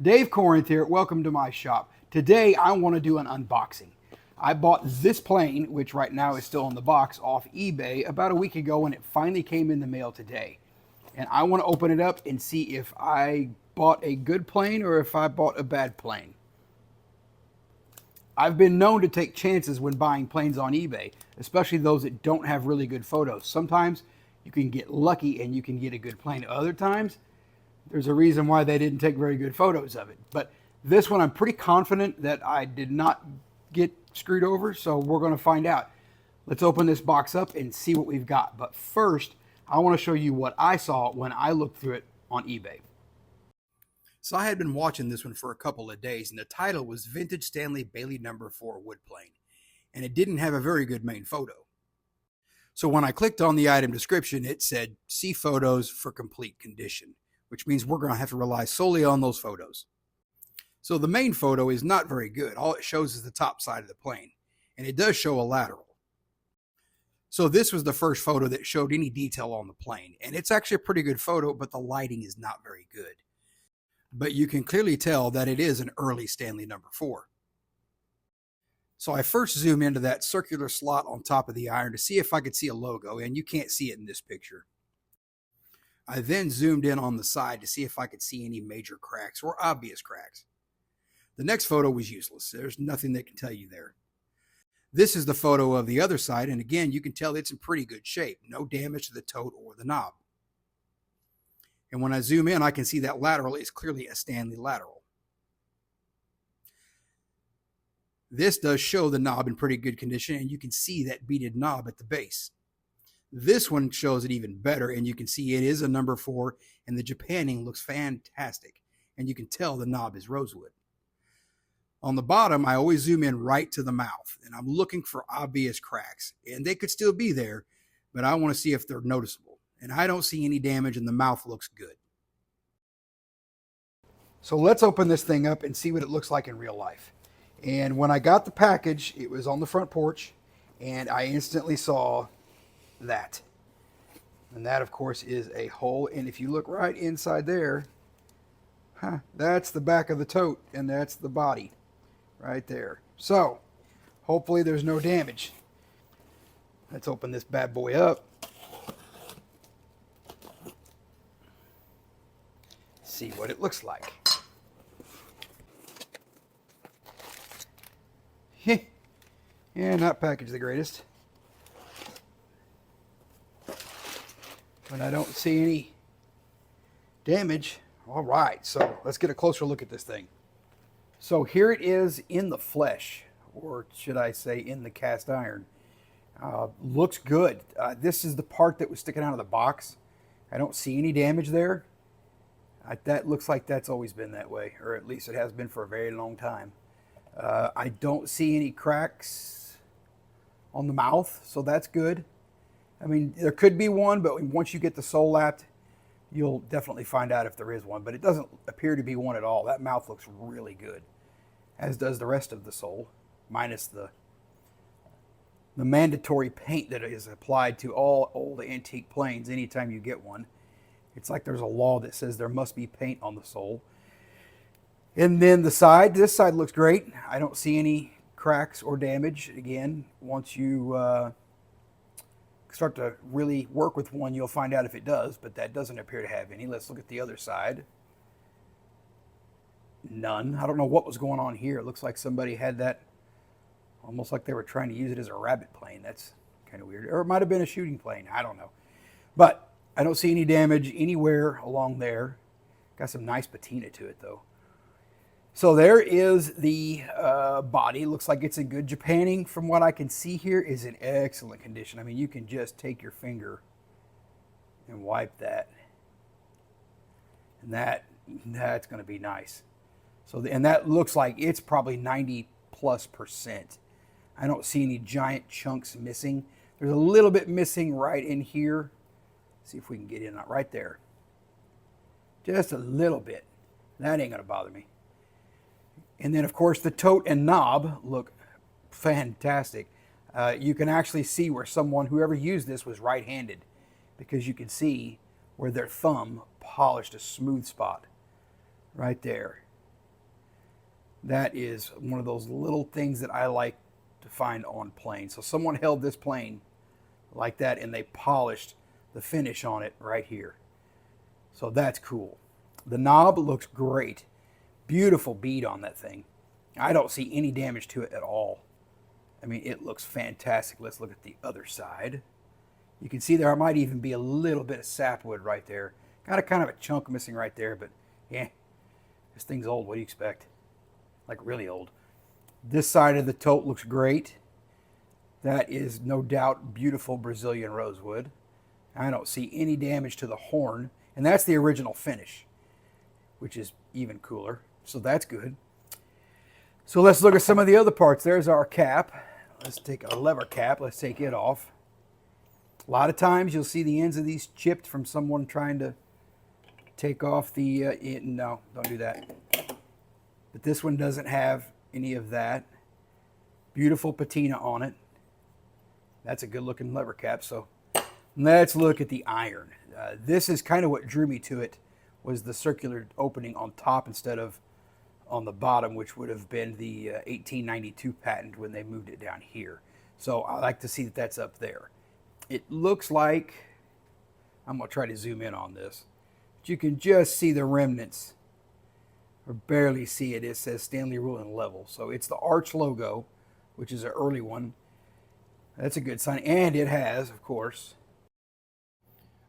Dave Corinth here. Welcome to my shop. Today I want to do an unboxing. I bought this plane, which right now is still in the box, off eBay about a week ago, and it finally came in the mail today. And I want to open it up and see if I bought a good plane or if I bought a bad plane. I've been known to take chances when buying planes on eBay, especially those that don't have really good photos. Sometimes you can get lucky and you can get a good plane. Other times, there's a reason why they didn't take very good photos of it. But this one, I'm pretty confident that I did not get screwed over, so we're going to find out. Let's open this box up and see what we've got. But first, I want to show you what I saw when I looked through it on eBay. So I had been watching this one for a couple of days, and the title was Vintage Stanley Bailey No. 4 Wood Plane, and it didn't have a very good main photo. So when I clicked on the item description, it said, see photos for complete condition, which means we're going to have to rely solely on those photos. So the main photo is not very good. All it shows is the top side of the plane, and it does show a lateral. So this was the first photo that showed any detail on the plane, and it's actually a pretty good photo, but the lighting is not very good. But you can clearly tell that it is an early Stanley No. 4. So I first zoom into that circular slot on top of the iron to see if I could see a logo, and you can't see it in this picture. I then zoomed in on the side to see if I could see any major cracks or obvious cracks. The next photo was useless. There's nothing that can tell you there. This is the photo of the other side, and again, you can tell it's in pretty good shape. No damage to the tote or the knob. And when I zoom in, I can see that lateral is clearly a Stanley lateral. This does show the knob in pretty good condition, and you can see that beaded knob at the base. This one shows it even better, and you can see it is a No. 4, and the Japanning looks fantastic, and you can tell the knob is rosewood. On the bottom, I always zoom in right to the mouth, and I'm looking for obvious cracks, and they could still be there, but I want to see if they're noticeable. And I don't see any damage, and the mouth looks good. So let's open this thing up and see what it looks like in real life. And when I got the package, it was on the front porch, and I instantly saw that. And that, of course, is a hole. And if you look right inside there, that's the back of the tote, and that's the body right there. So hopefully there's no damage. Let's open this bad boy up. See what it looks like. Yeah, not packaged the greatest. But I don't see any damage. All right, so let's get a closer look at this thing. So here it is in the flesh, or should I say in the cast iron. Looks good. This is the part that was sticking out of the box. I don't see any damage there. That looks like that's always been that way, or at least it has been for a very long time. I don't see any cracks on the mouth, so that's good. I mean, there could be one, but once you get the sole lapped, you'll definitely find out if there is one, but it doesn't appear to be one at all. That mouth looks really good, as does the rest of the sole, minus the mandatory paint that is applied to all old antique planes anytime you get one. It's like there's a law that says there must be paint on the sole. And then the side, this side looks great. I don't see any cracks or damage. Again, once you start to really work with one, you'll find out if it does, but that doesn't appear to have any. Let's look at the other side. None. I don't know what was going on here. It looks like somebody had that almost like they were trying to use it as a rabbit plane. That's kind of weird. Or it might have been a shooting plane. I don't know. But I don't see any damage anywhere along there. Got some nice patina to it, though. So there is the body. Looks like it's in good Japanning. From what I can see here, is in excellent condition. I mean, you can just take your finger and wipe that, and that's going to be nice. So, and that looks like it's probably 90+%. I don't see any giant chunks missing. There's a little bit missing right in here. See if we can get in right there. Just a little bit. That ain't going to bother me. And then, of course, the tote and knob look fantastic. You can actually see where whoever used this was right-handed, because you can see where their thumb polished a smooth spot right there. That is one of those little things that I like to find on planes. So someone held this plane like that and they polished the finish on it right here. So that's cool. The knob looks great. Beautiful bead on that thing. I don't see any damage to it at all. I mean, it looks fantastic. Let's look at the other side. You can see there might even be a little bit of sapwood right there. Got a kind of a chunk missing right there, but yeah, this thing's old. What do you expect? Like really old. This side of the tote looks great. That is no doubt beautiful Brazilian rosewood. I don't see any damage to the horn, and that's the original finish, which is even cooler. So that's good. So let's look at some of the other parts. There's our cap. Let's take a lever cap. Let's take it off. A lot of times you'll see the ends of these chipped from someone trying to take off the, no, don't do that. But this one doesn't have any of that. Beautiful patina on it. That's a good looking lever cap. So let's look at the iron. This is kind of what drew me to it, was the circular opening on top instead of on the bottom, which would have been the 1892 patent when they moved it down here. So I like to see that that's up there. It looks like, I'm going to try to zoom in on this, but you can just see the remnants, or barely see it. It says Stanley Rule and Level. So it's the Arch logo, which is an early one. That's a good sign. And it has, of course,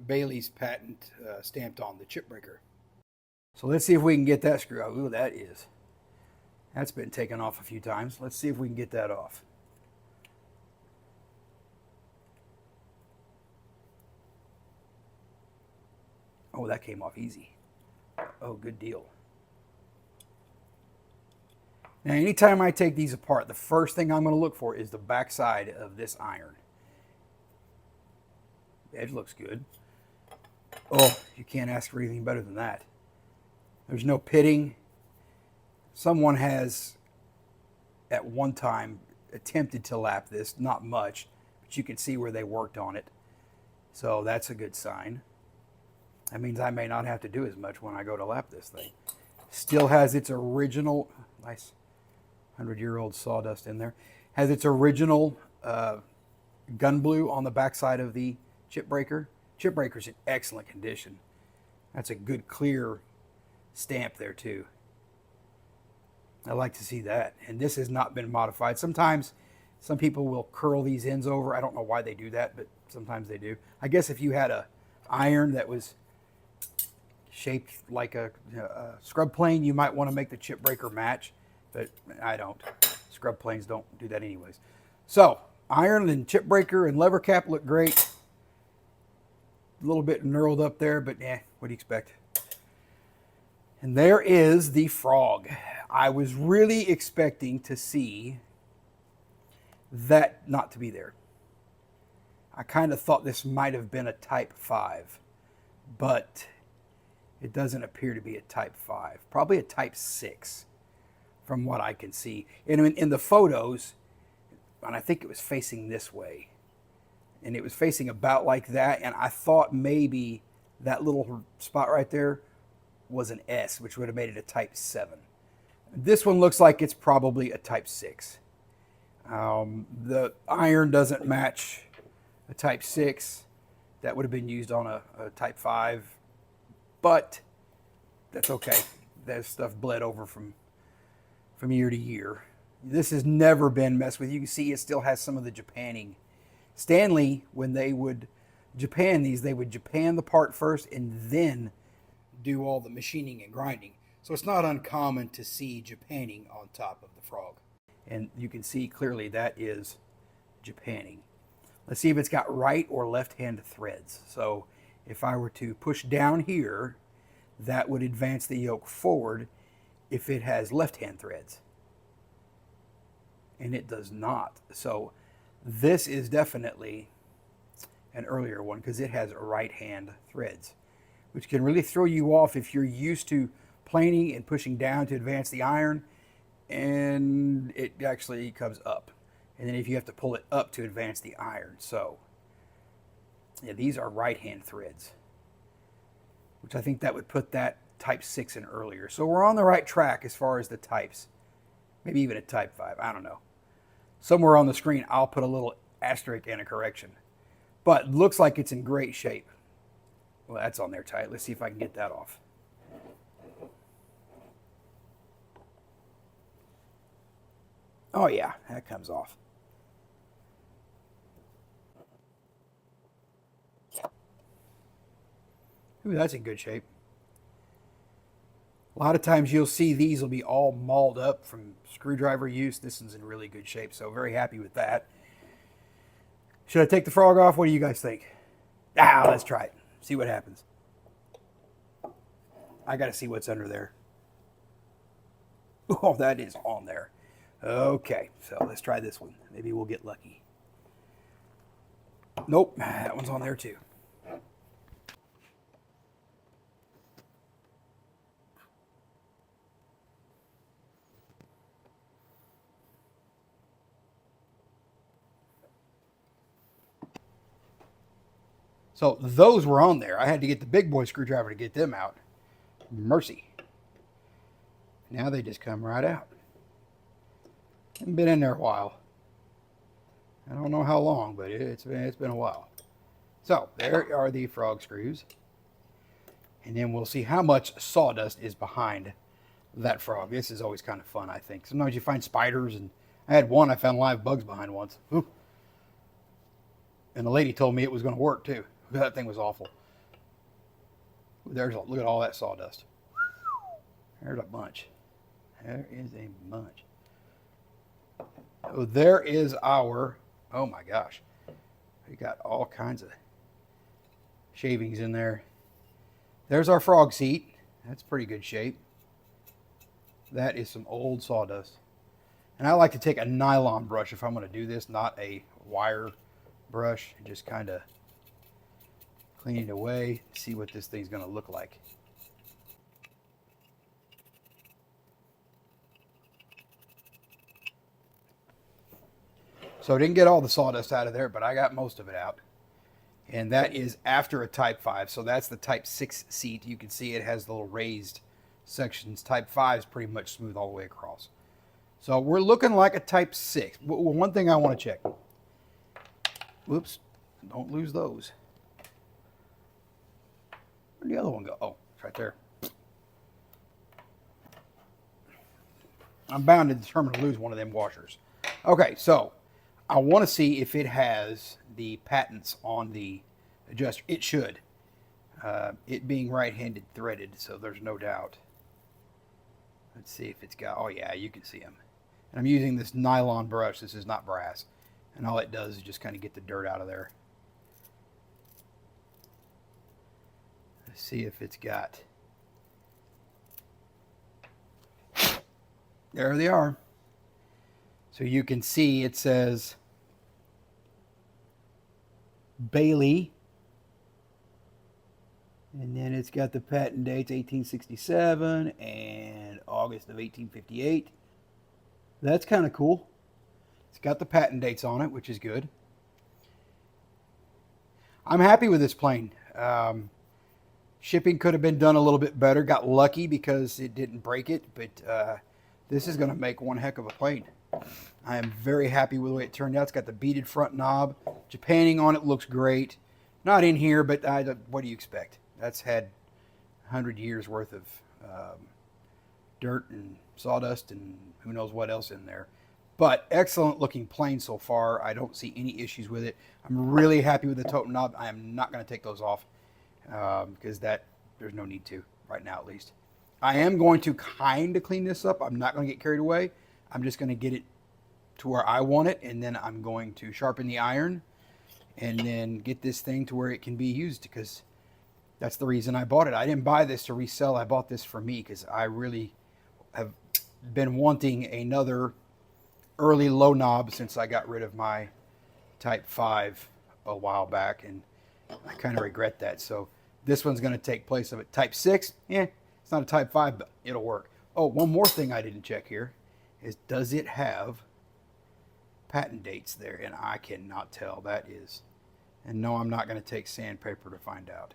Bailey's patent stamped on the chip breaker. So let's see if we can get that screw out. Ooh, that's been taken off a few times. Let's see if we can get that off. Oh, that came off easy. Oh, good deal. Now, anytime I take these apart, the first thing I'm going to look for is the back side of this iron. The edge looks good. Oh, you can't ask for anything better than that. There's no pitting. Someone has, at one time, attempted to lap this. Not much, but you can see where they worked on it. So that's a good sign. That means I may not have to do as much when I go to lap this thing. Still has its original, nice 100-year-old sawdust in there. Has its original gun blue on the backside of the chip breaker. Chip breaker's in excellent condition. That's a good clear stamp there too. I like to see that. And this has not been modified. Sometimes some people will curl these ends over. I don't know why they do that, but sometimes they do. I guess if you had a iron that was shaped like a scrub plane, you might want to make the chip breaker match, but I don't. Scrub planes don't do that anyways. So iron and chip breaker and lever cap look great. A little bit knurled up there, but what do you expect? And there is the frog. I was really expecting to see that not to be there. I kind of thought this might have been a Type 5, but it doesn't appear to be a Type 5. Probably a Type 6 from what I can see. And in the photos, and I think it was facing this way, and it was facing about like that, and I thought maybe that little spot right there was an S, which would have made it a Type 7. This one looks like it's probably a Type 6. The iron doesn't match a Type 6. That would have been used on a Type 5, but that's okay. That stuff bled over from year to year. This has never been messed with. You can see it still has some of the Japanning. Stanley, when they would Japan these, they would Japan the part first and then do all the machining and grinding. So it's not uncommon to see Japanning on top of the frog. And you can see clearly that is Japanning. Let's see if it's got right or left hand threads. So if I were to push down here, that would advance the yoke forward if it has left hand threads. And it does not. So this is definitely an earlier one because it has right hand threads, which can really throw you off if you're used to planing and pushing down to advance the iron, and it actually comes up. And then if you have to pull it up to advance the iron. So yeah, these are right hand threads, which I think that would put that Type 6 in earlier. So we're on the right track as far as the types Maybe even a type 5. I don't know. Somewhere on the screen, I'll put a little asterisk and a correction. But looks like it's in great shape. Well, that's on there tight. Let's see if I can get that off. Oh yeah, that comes off. Ooh, that's in good shape. A lot of times you'll see these will be all mauled up from screwdriver use. This one's in really good shape, so very happy with that. Should I take the frog off? What do you guys think? Let's try it. See what happens. I got to see what's under there. Oh, that is on there. Okay, so let's try this one. Maybe we'll get lucky. Nope, that one's on there too. So those were on there. I had to get the big boy screwdriver to get them out. Mercy. Now they just come right out. Haven't been in there a while. I don't know how long, but it's been a while. So there are the frog screws. And then we'll see how much sawdust is behind that frog. This is always kind of fun, I think. Sometimes you find spiders, and I had one I found live bugs behind once. Ooh. And the lady told me it was going to work too. That thing was awful. Look at all that sawdust. There's a bunch. There is a bunch. Oh, there is our, oh my gosh. We got all kinds of shavings in there. There's our frog seat. That's pretty good shape. That is some old sawdust. And I like to take a nylon brush if I'm going to do this, not a wire brush, and just kind of clean it away, see what this thing's going to look like. So I didn't get all the sawdust out of there, but I got most of it out. And that is after a Type 5. So that's the Type 6 seat. You can see it has the little raised sections. Type 5 is pretty much smooth all the way across. So we're looking like a Type 6. One thing I want to check. Whoops. Don't lose those. Where'd the other one go? Oh, it's right there. I'm bound and determined to lose one of them washers. Okay, so I want to see if it has the patents on the adjuster. It should. It being right-handed threaded, so there's no doubt. Let's see if it's got, oh yeah, you can see them. And I'm using this nylon brush. This is not brass. And all it does is just kind of get the dirt out of there. Let's see if it's got. There they are. So you can see it says Bailey. And then it's got the patent dates 1867 and August of 1858. That's kind of cool. It's got the patent dates on it, which is good. I'm happy with this plane. Shipping could have been done a little bit better. Got lucky because it didn't break it, but this is going to make one heck of a plane. I am very happy with the way it turned out. It's got the beaded front knob. Japanning on it looks great. Not in here, but what do you expect? That's had 100 years worth of dirt and sawdust and who knows what else in there. But excellent looking plane so far. I don't see any issues with it. I'm really happy with the totem knob. I am not going to take those off because there's no need to right now, at least. I am going to kind of clean this up. I'm not going to get carried away. I'm just going to get it to where I want it, and then I'm going to sharpen the iron and then get this thing to where it can be used, because that's the reason I bought it. I didn't buy this to resell. I bought this for me because I really have been wanting another early low knob since I got rid of my Type 5 a while back, and I kind of regret that. So this one's going to take place of it. Type 6, it's not a Type 5, but it'll work. Oh, one more thing I didn't check here is, does it have patent dates there? And I cannot tell. That is. And no, I'm not going to take sandpaper to find out.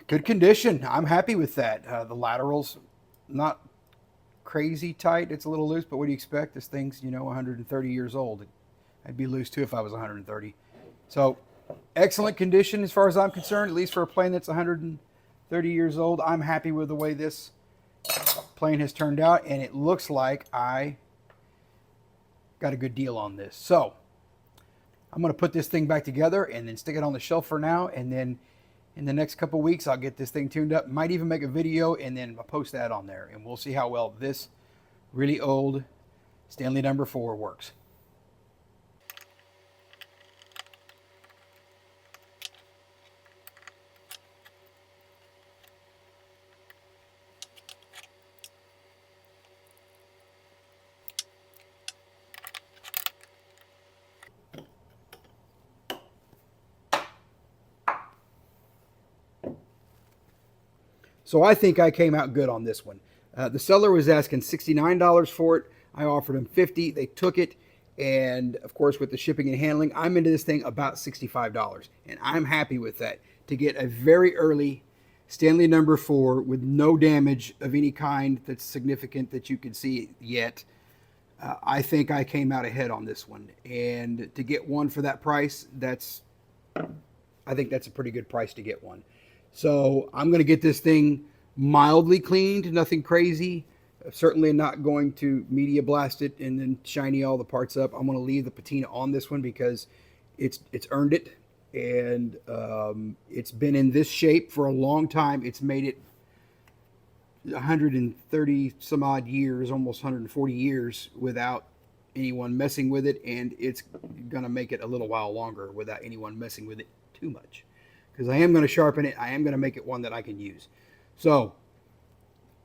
Good condition. I'm happy with that. The laterals, not crazy tight. It's a little loose, but what do you expect? This thing's, 130 years old. I'd be loose too if I was 130. So excellent condition as far as I'm concerned, at least for a plane that's 130 years old. I'm happy with the way this plane has turned out, and it looks like I got a good deal on this. So I'm going to put this thing back together and then stick it on the shelf for now, and then in the next couple weeks I'll get this thing tuned up. Might even make a video and then I'll post that on there, and we'll see how well this really old Stanley No. 4 works. So I think I came out good on this one. The seller was asking $69 for it. I offered him $50. They took it. And of course, with the shipping and handling, I'm into this thing about $65. And I'm happy with that. To get a very early Stanley No. 4 with no damage of any kind that's significant that you can see yet, I think I came out ahead on this one. And to get one for that price, I think that's a pretty good price to get one. So I'm going to get this thing mildly cleaned, nothing crazy. Certainly not going to media blast it and then shiny all the parts up. I'm going to leave the patina on this one because it's earned it. And it's been in this shape for a long time. It's made it 130 some odd years, almost 140 years without anyone messing with it. And it's going to make it a little while longer without anyone messing with it too much. Because I am going to sharpen it. I am going to make it one that I can use. So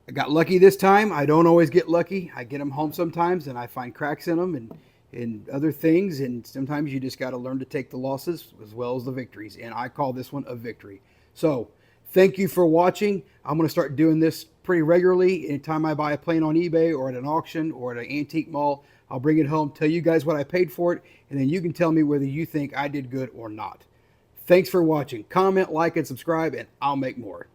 I got lucky this time. I don't always get lucky. I get them home sometimes and I find cracks in them and other things. And sometimes you just got to learn to take the losses as well as the victories. And I call this one a victory. So thank you for watching. I'm going to start doing this pretty regularly. Anytime I buy a plane on eBay or at an auction or at an antique mall, I'll bring it home, tell you guys what I paid for it, and then you can tell me whether you think I did good or not. Thanks for watching. Comment, like, and subscribe, and I'll make more.